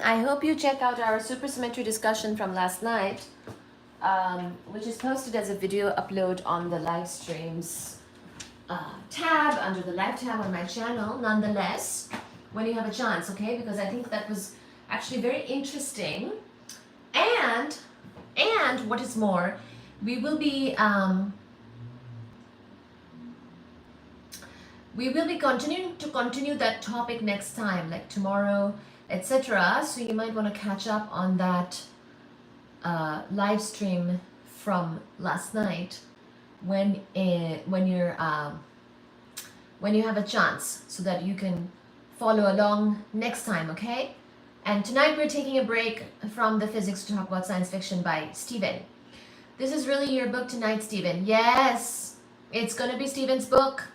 I hope you check out our supersymmetry discussion from last night, which is posted as a video upload on the live streams tab, under the live tab on my channel. Nonetheless, when you have a chance, okay? Because I think that was actually very interesting. And what is more, we will be continue that topic next time, like tomorrow, etc. So you might want to catch up on that live stream from last night when you have a chance, so that you can follow along next time, okay? And tonight we're taking a break from the physics to talk about science fiction by Stephen. This is really your book tonight, Stephen. Yes, it's gonna be Stephen's book,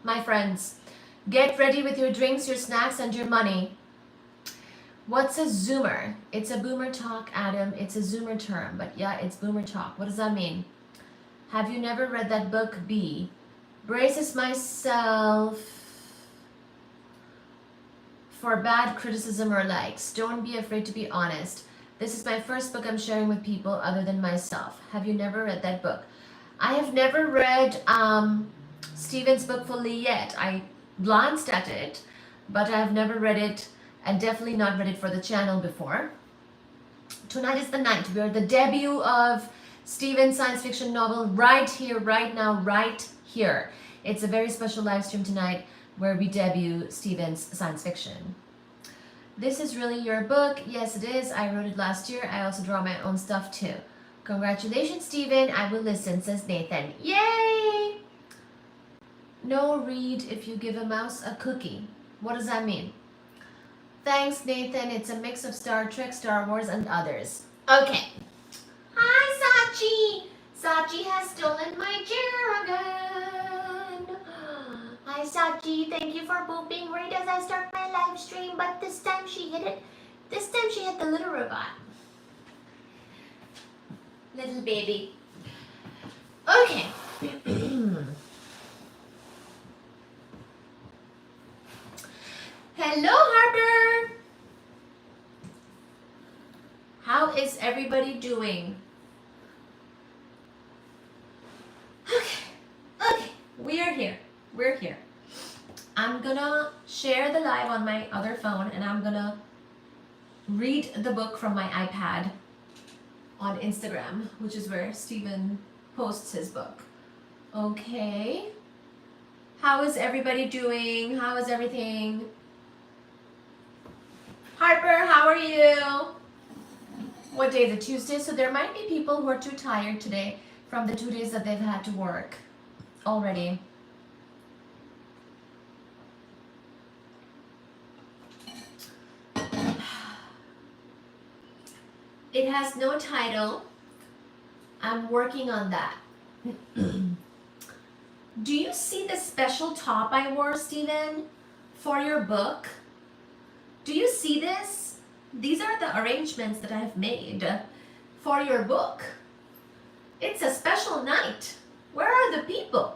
my friends. Get ready with your drinks, your snacks, and your money. What's a zoomer? It's a boomer talk, Adam. It's a zoomer term, but yeah, it's boomer talk. What does that mean? Have you never read that book, B? Braces myself for bad criticism or likes. Don't be afraid to be honest. This is my first book I'm sharing with people other than myself. Have you never read that book? I have never read Stephen's book fully yet. I glanced at it, but I have never read it, and definitely not read it for the channel before. Tonight is the night where the debut of Stephen's science fiction novel, right here, right now, right here. It's a very special live stream tonight where we debut Stephen's science fiction. This is really your book. Yes, it is. I wrote it last year. I also draw my own stuff too. Congratulations, Stephen. I will listen, says Nathan. Yay! No read if you give a mouse a cookie. What does that mean? Thanks, Nathan. It's a mix of Star Trek, Star Wars, and others. Okay. Hi, Sachi. Sachi has stolen my chair again. Hi, Sachi. Thank you for booping right as I start my live stream, but this time she hit it. This time she hit the little robot. Little baby. Okay. Hello, Harper. How is everybody doing? Okay, we are here. We're here. I'm gonna share the live on my other phone, and I'm gonna read the book from my iPad on Instagram, which is where Stephen posts his book. Okay. How is everybody doing? How is everything? Harper, how are you? What day is it? Tuesday? So there might be people who are too tired today from the 2 days that they've had to work already. It has no title. I'm working on that. Do you see the special top I wore, Stephen, for your book? Do you see this? These are the arrangements that I've made for your book. It's a special night. Where are the people?